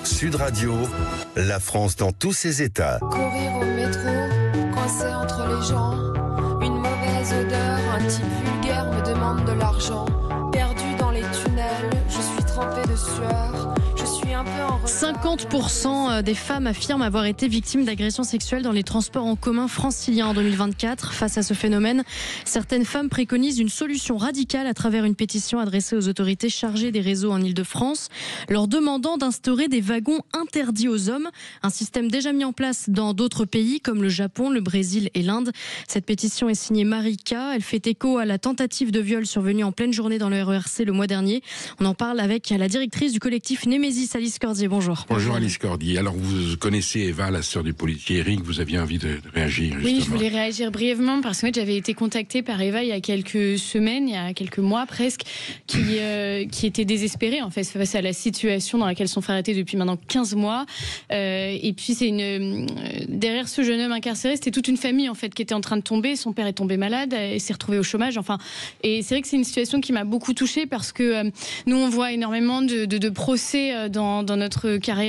Sud Radio, la France dans tous ses états. Courir au métro, coincé entre les gens, une mauvaise odeur, un type vulgaire me demande de l'argent. Perdu dans les tunnels, je suis trempée de sueur, je suis un peu en retard. 50% des femmes affirment avoir été victimes d'agressions sexuelles dans les transports en commun franciliens en 2024. Face à ce phénomène, certaines femmes préconisent une solution radicale à travers une pétition adressée aux autorités chargées des réseaux en Ile-de-France, leur demandant d'instaurer des wagons interdits aux hommes, un système déjà mis en place dans d'autres pays comme le Japon, le Brésil et l'Inde. Cette pétition est signée Marika, elle fait écho à la tentative de viol survenue en pleine journée dans le RERC le mois dernier. On en parle avec la directrice du collectif Némésis, Alice Cordier. Bonjour. Bonjour Alice Cordier. Alors vous connaissez Eva, la sœur du policier Eric, vous aviez envie de réagir justement. Oui, je voulais réagir brièvement parce que j'avais été contactée par Eva il y a quelques semaines, il y a quelques mois presque, qui était désespérée en fait face à la situation dans laquelle son frère était depuis maintenant 15 mois. Et puis derrière ce jeune homme incarcéré, c'était toute une famille en fait qui était en train de tomber. Son père est tombé malade et s'est retrouvé au chômage. Enfin, et c'est vrai que c'est une situation qui m'a beaucoup touchée parce que nous on voit énormément de procès dans notre carrière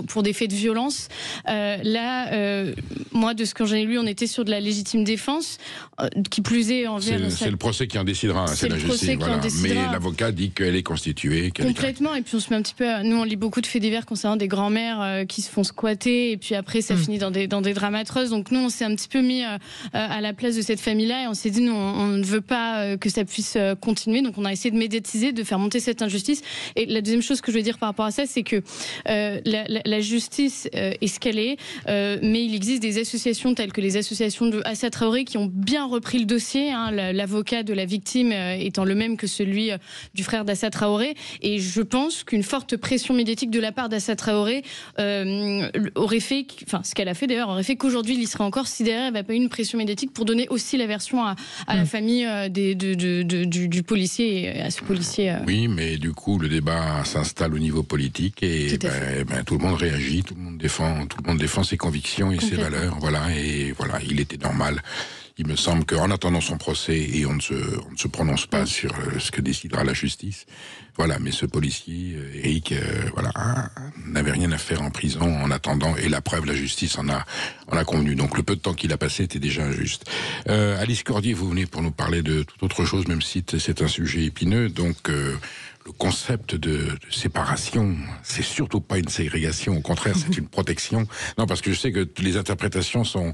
pour des faits de violence. Moi, de ce que j'en ai lu, on était sur de la légitime défense, qui plus est envers... C'est le procès qui en décidera, c'est la justice. Voilà. Mais l'avocat dit qu'elle est constituée. Complètement, et puis on se met un petit peu... Nous, on lit beaucoup de faits divers concernant des grands-mères qui se font squatter, et puis après, ça finit dans des drames atroces. Donc nous, on s'est un petit peu mis à la place de cette famille-là, et on s'est dit, nous, on ne veut pas que ça puisse continuer. Donc on a essayé de médiatiser, de faire monter cette injustice. Et la deuxième chose que je veux dire par rapport à ça, c'est que la justice est ce qu'elle est, mais il existe des associations telles que les associations de Assa Traoré qui ont bien repris le dossier, hein, l'avocat de la victime étant le même que celui du frère d'Assa Traoré, et je pense qu'une forte pression médiatique de la part d'Assa Traoré aurait fait, enfin ce qu'elle a fait d'ailleurs, aurait fait qu'aujourd'hui il y serait encore si derrière il n'y avait pas eu une pression médiatique pour donner aussi la version à la famille du policier et à ce policier. Oui, mais du coup le débat s'installe au niveau politique et tout le monde réagit, tout le monde défend ses convictions et ses valeurs, voilà, et voilà, il était normal. Il me semble qu'en attendant son procès, et on ne se prononce pas sur ce que décidera la justice, voilà, mais ce policier, Eric, n'avait rien à faire en prison en attendant, et la preuve, la justice en a convenu. Donc le peu de temps qu'il a passé était déjà injuste. Alice Cordier, vous venez pour nous parler de toute autre chose, même si c'est un sujet épineux, donc... Le concept de séparation, c'est surtout pas une ségrégation, au contraire, c'est une protection. Non, parce que je sais que les interprétations sont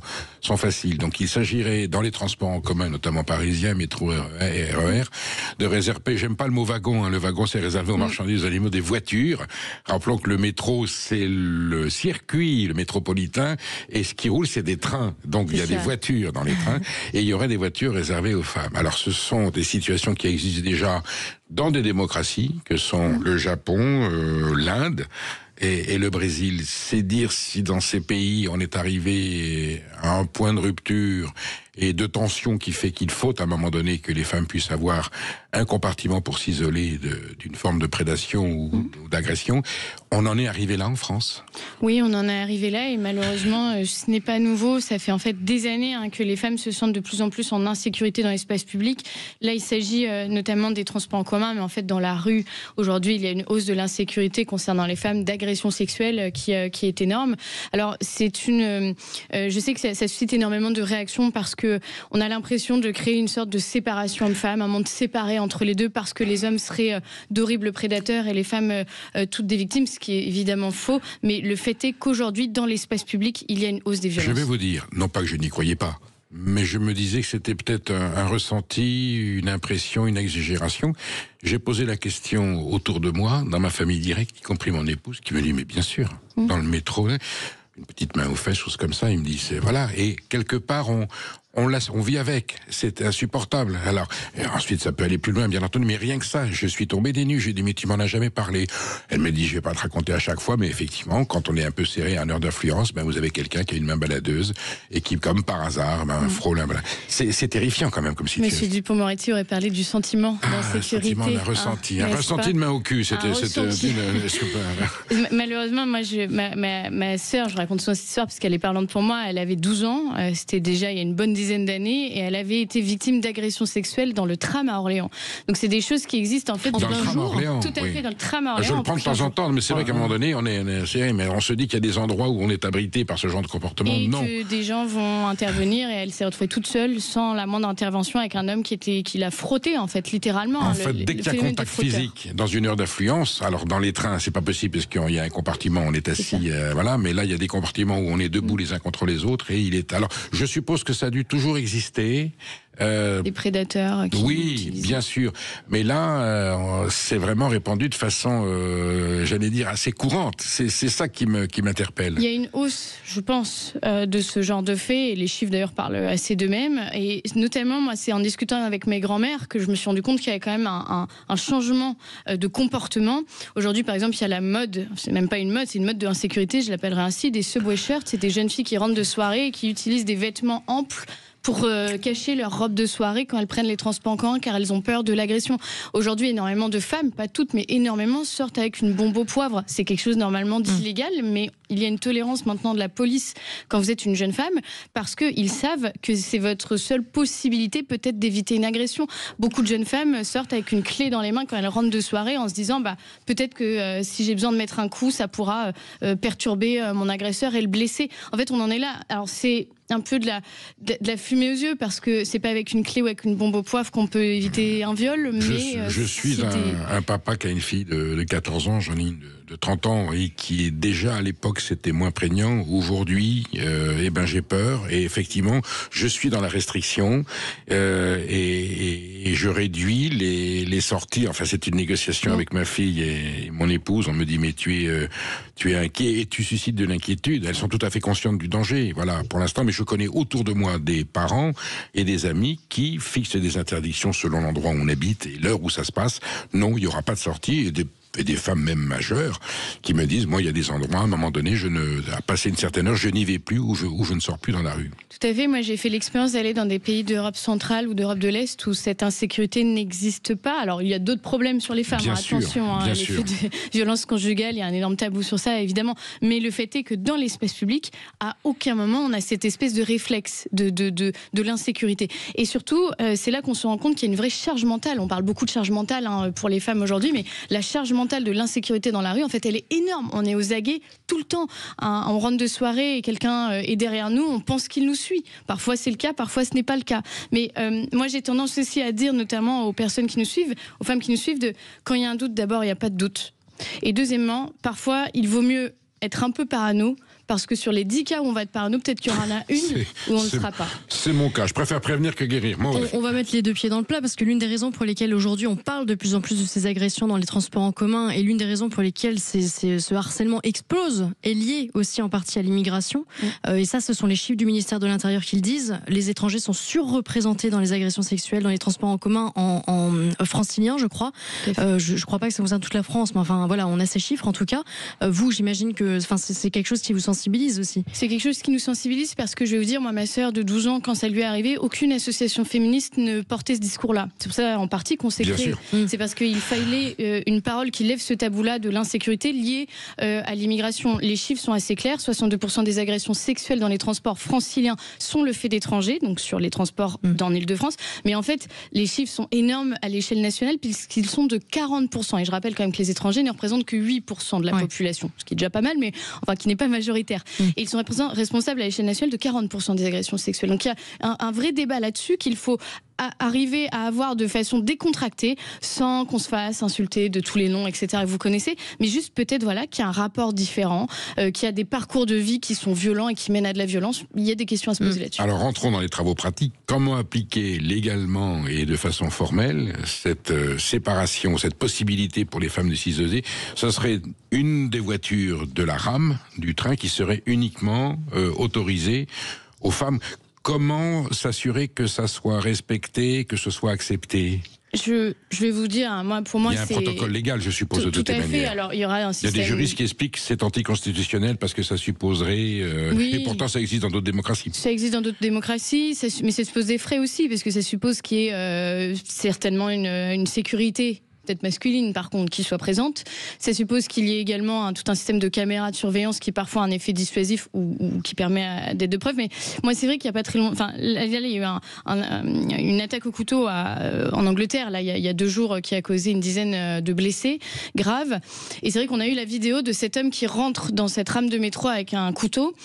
faciles. Donc, il s'agirait, dans les transports en commun, notamment parisiens, métro et RER, de réserver, j'aime pas le mot wagon, hein, le wagon c'est réservé aux marchandises, aux animaux, des voitures. Rappelons que le métro, c'est le circuit, le métropolitain, et ce qui roule, c'est des trains. Donc, il y a des voitures dans les trains, et il y aurait des voitures réservées aux femmes. Alors, ce sont des situations qui existent déjà dans des démocraties que sont le Japon, l'Inde et le Brésil. C'est dire si dans ces pays on est arrivé à un point de rupture et de tension qui fait qu'il faut à un moment donné que les femmes puissent avoir un compartiment pour s'isoler d'une forme de prédation ou d'agression. On en est arrivé là en France ? Oui, on en est arrivé là et malheureusement ce n'est pas nouveau. Ça fait en fait des années que les femmes se sentent de plus en plus en insécurité dans l'espace public. Là, il s'agit notamment des transports en commun, mais en fait dans la rue, aujourd'hui, il y a une hausse de l'insécurité concernant les femmes, d'agressions sexuelles qui est énorme. Alors, je sais que ça suscite énormément de réactions parce que on a l'impression de créer une sorte de séparation de femmes, un monde séparé entre les deux parce que les hommes seraient d'horribles prédateurs et les femmes toutes des victimes, ce qui est évidemment faux. Mais le fait est qu'aujourd'hui, dans l'espace public, il y a une hausse des violences. Je vais vous dire, non pas que je n'y croyais pas, mais je me disais que c'était peut-être un ressenti, une impression, une exagération. J'ai posé la question autour de moi, dans ma famille directe, y compris mon épouse, qui me dit, mais bien sûr, dans le métro, une petite main aux fesses, choses comme ça, il me dit, voilà, et quelque part, on vit avec, c'est insupportable. Alors, ensuite, ça peut aller plus loin, bien entendu, mais rien que ça, je suis tombé des nues. J'ai dit, mais tu m'en as jamais parlé. Elle me dit, je vais pas te raconter à chaque fois, mais effectivement, quand on est un peu serré à une heure d'influence, vous avez quelqu'un qui a une main baladeuse et qui, comme par hasard, frôle. C'est terrifiant quand même comme situation. Monsieur Dupond-Moretti aurait parlé du sentiment d'insécurité. Un ressenti de main au cul. Malheureusement, moi, ma sœur, je raconte souvent cette histoire parce qu'elle est parlante pour moi. Elle avait 12 ans. C'était déjà il y a une bonne dizaine dizaine d'années et elle avait été victime d'agressions sexuelles dans le tram à Orléans. Donc c'est des choses qui existent en fait dans le tram à Orléans. Tout à fait, dans le tram à Orléans. Je le prends de temps en temps, mais c'est vrai qu'à un moment donné, mais on se dit qu'il y a des endroits où on est abrité par ce genre de comportement. Et non. que des gens vont intervenir et elle s'est retrouvée toute seule sans la moindre intervention avec un homme qui l'a frotté en fait, littéralement. En fait, dès qu'il y a contact physique dans une heure d'affluence, alors dans les trains c'est pas possible parce qu'il y a un compartiment, on est assis, voilà, mais là il y a des compartiments où on est debout les uns contre les autres et il est. Alors je suppose que ça a dû toujours exister. Des prédateurs. Oui, bien sûr. Mais là, c'est vraiment répandu de façon, j'allais dire, assez courante. C'est ça qui m'interpelle. Il y a une hausse, je pense, de ce genre de faits. Et les chiffres, d'ailleurs, parlent assez d'eux-mêmes. Et notamment, moi, c'est en discutant avec mes grands-mères que je me suis rendu compte qu'il y avait quand même un changement de comportement. Aujourd'hui, par exemple, il y a la mode. C'est même pas une mode, c'est une mode de l'insécurité. Je l'appellerais ainsi, des subway shirts. C'est des jeunes filles qui rentrent de soirée et qui utilisent des vêtements amples pour cacher leur robe de soirée quand elles prennent les transports en commun car elles ont peur de l'agression. Aujourd'hui, énormément de femmes, pas toutes, mais énormément, sortent avec une bombe au poivre. C'est quelque chose normalement d'illégal, mais il y a une tolérance maintenant de la police quand vous êtes une jeune femme parce qu'ils savent que c'est votre seule possibilité peut-être d'éviter une agression. Beaucoup de jeunes femmes sortent avec une clé dans les mains quand elles rentrent de soirée en se disant peut-être que si j'ai besoin de mettre un coup, ça pourra perturber mon agresseur et le blesser. En fait, on en est là. Alors c'est un peu de la fumée aux yeux parce que c'est pas avec une clé ou avec une bombe au poivre qu'on peut éviter un viol. Mais je suis un papa qui a une fille de 14 ans, j'en ai une de 30 ans et qui est déjà à l'époque c'était moins prégnant. Aujourd'hui, j'ai peur et effectivement je suis dans la restriction et je réduis les sorties. Enfin c'est une négociation avec ma fille et mon épouse. On me dit mais tu es inquiet et tu suscites de l'inquiétude. Elles sont tout à fait conscientes du danger. Voilà pour l'instant, mais je connais autour de moi des parents et des amis qui fixent des interdictions selon l'endroit où on habite et l'heure où ça se passe. Non, il n'y aura pas de sortie et des femmes même majeures qui me disent, moi il y a des endroits, à un moment donné, à passer une certaine heure, je n'y vais plus ou je ne sors plus dans la rue. Tout à fait, moi j'ai fait l'expérience d'aller dans des pays d'Europe centrale ou d'Europe de l'Est où cette insécurité n'existe pas. Alors il y a d'autres problèmes sur les femmes, attention, les faits de violence conjugale, il y a un énorme tabou sur ça évidemment, mais le fait est que dans l'espace public, à aucun moment on a cette espèce de réflexe de l'insécurité. Et surtout, c'est là qu'on se rend compte qu'il y a une vraie charge mentale. On parle beaucoup de charge mentale pour les femmes aujourd'hui, mais la charge mentale de l'insécurité dans la rue, en fait, elle est énorme. On est aux aguets tout le temps. On rentre de soirée et quelqu'un est derrière nous, on pense qu'il nous suit. Parfois c'est le cas, parfois ce n'est pas le cas. Mais moi j'ai tendance aussi à dire, notamment aux personnes qui nous suivent, aux femmes qui nous suivent, quand il y a un doute, d'abord il n'y a pas de doute. Et deuxièmement, parfois il vaut mieux être un peu parano, parce que sur les 10 cas où on va être parano, peut-être qu'il y en a une où on ne sera pas. C'est mon cas, je préfère prévenir que guérir. On va mettre les deux pieds dans le plat, parce que l'une des raisons pour lesquelles aujourd'hui on parle de plus en plus de ces agressions dans les transports en commun, et l'une des raisons pour lesquelles ce harcèlement explose, est liée aussi en partie à l'immigration. Et ça, ce sont les chiffres du ministère de l'Intérieur qui le disent. Les étrangers sont surreprésentés dans les agressions sexuelles dans les transports en commun en francilien, je crois. Je crois pas que ça concerne toute la France, mais enfin voilà, on a ces chiffres en tout cas. Vous, j'imagine que c'est quelque chose qui vous sensibilise aussi. C'est quelque chose qui nous sensibilise parce que je vais vous dire, moi, ma sœur de 12 ans, quand ça lui est arrivé, aucune association féministe ne portait ce discours-là. C'est pour ça, en partie, qu'on s'est créé. C'est parce qu'il fallait une parole qui lève ce tabou-là de l'insécurité liée à l'immigration. Les chiffres sont assez clairs. 62% des agressions sexuelles dans les transports franciliens sont le fait d'étrangers, donc sur les transports dans l'Île-de-France. Mais en fait, les chiffres sont énormes à l'échelle nationale puisqu'ils sont de 40%. Et je rappelle quand même que les étrangers ne représentent que 8% de la population, ce qui est déjà pas mal, mais enfin qui n'est pas majoritaire. Et ils sont responsables à l'échelle nationale de 40% des agressions sexuelles. Donc il y a un vrai débat là-dessus qu'il faut arriver à avoir de façon décontractée, sans qu'on se fasse insulter de tous les noms, etc. que vous connaissez, mais juste peut-être qu'il y a un rapport différent, qu'il y a des parcours de vie qui sont violents et qui mènent à de la violence. Il y a des questions à se poser là-dessus. Alors rentrons dans les travaux pratiques. Comment appliquer légalement et de façon formelle cette séparation, cette possibilité pour les femmes de s'isoler? Ce serait une des voitures de la rame, du train, qui serait uniquement autorisée aux femmes. Comment s'assurer que ça soit respecté, que ce soit accepté? Je vais vous dire, pour moi, il y a un protocole légal, je suppose, de toute manière. Alors, il y aura un système... Il y a des juristes qui expliquent que c'est anticonstitutionnel parce que ça supposerait... Et pourtant, ça existe dans d'autres démocraties. Ça existe dans d'autres démocraties, mais ça suppose des frais aussi, parce que ça suppose qu'il y ait certainement une sécurité peut-être masculine par contre, qui soit présente. Ça suppose qu'il y ait également tout un système de caméras de surveillance qui parfois a un effet dissuasif ou qui permet d'être de preuve. Mais moi, c'est vrai qu'il n'y a pas très longtemps. Enfin, il y a eu une attaque au couteau en Angleterre, là, il y a 2 jours, qui a causé une dizaine de blessés graves. Et c'est vrai qu'on a eu la vidéo de cet homme qui rentre dans cette rame de métro avec un couteau.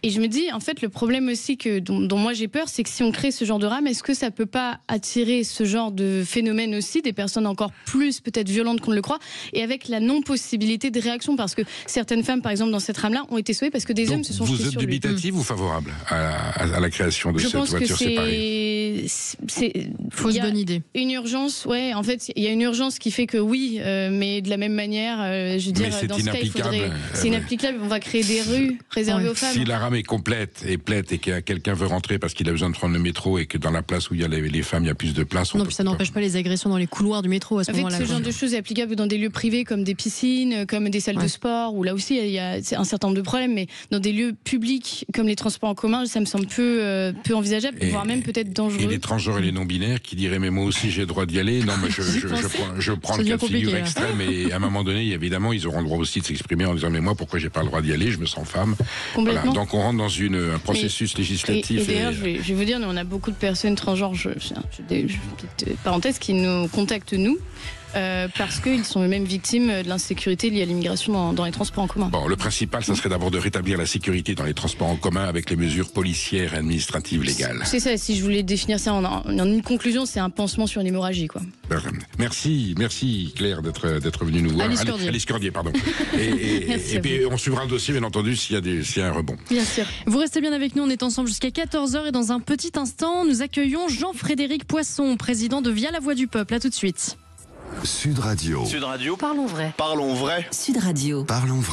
Et je me dis, en fait, le problème aussi dont moi j'ai peur, c'est que si on crée ce genre de rame, est-ce que ça peut pas attirer ce genre de phénomène aussi, des personnes encore plus peut-être violentes qu'on ne le croit, et avec la non-possibilité de réaction, parce que certaines femmes, par exemple, dans cette rame-là, ont été sauvées parce que des hommes se sont jetés sur lui. Vous êtes dubitatif ou favorable à la création de cette voiture séparée ? C'est fausse bonne idée. Une urgence, ouais. En fait, il y a une urgence qui fait que oui, mais de la même manière, je veux dire, dans ce cas, il faudrait. C'est inapplicable. On va créer des rues réservées aux femmes. Si la rame est complète et que quelqu'un veut rentrer parce qu'il a besoin de prendre le métro et que dans la place où il y a les femmes, il y a plus de place. Non, puis ça n'empêche pas les agressions dans les couloirs du métro à ce moment-là. Ce genre de choses est applicable dans des lieux privés comme des piscines, comme des salles de sport, où là aussi il y a un certain nombre de problèmes, mais dans des lieux publics comme les transports en commun, ça me semble peu envisageable, voire même peut-être dangereux. Et les transgenres et les non-binaires qui diraient mais moi aussi j'ai le droit d'y aller. Non, mais je prends le cas de figure extrême, et à un moment donné, évidemment, ils auront le droit aussi de s'exprimer en disant mais moi pourquoi j'ai pas le droit d'y aller, je me sens femme. Voilà. Donc on rentre dans un processus législatif. Et d'ailleurs, je vais vous dire, nous, on a beaucoup de personnes transgenres, petite parenthèse, qui nous contactent nous. Parce qu'ils sont eux-mêmes victimes de l'insécurité liée à l'immigration dans les transports en commun. Bon, le principal, ça serait d'abord de rétablir la sécurité dans les transports en commun avec les mesures policières et administratives légales. C'est ça, si je voulais définir ça en une conclusion, c'est un pansement sur une hémorragie, quoi. Merci Claire d'être venue nous voir. Alice Cordier, pardon. Et puis on suivra le dossier, bien entendu, s'il y a un rebond. Bien sûr. Vous restez bien avec nous, on est ensemble jusqu'à 14h, et dans un petit instant, nous accueillons Jean-Frédéric Poisson, président de Via la Voix du Peuple. À tout de suite. Sud Radio. Sud Radio. Parlons vrai. Parlons vrai. Sud Radio. Parlons vrai.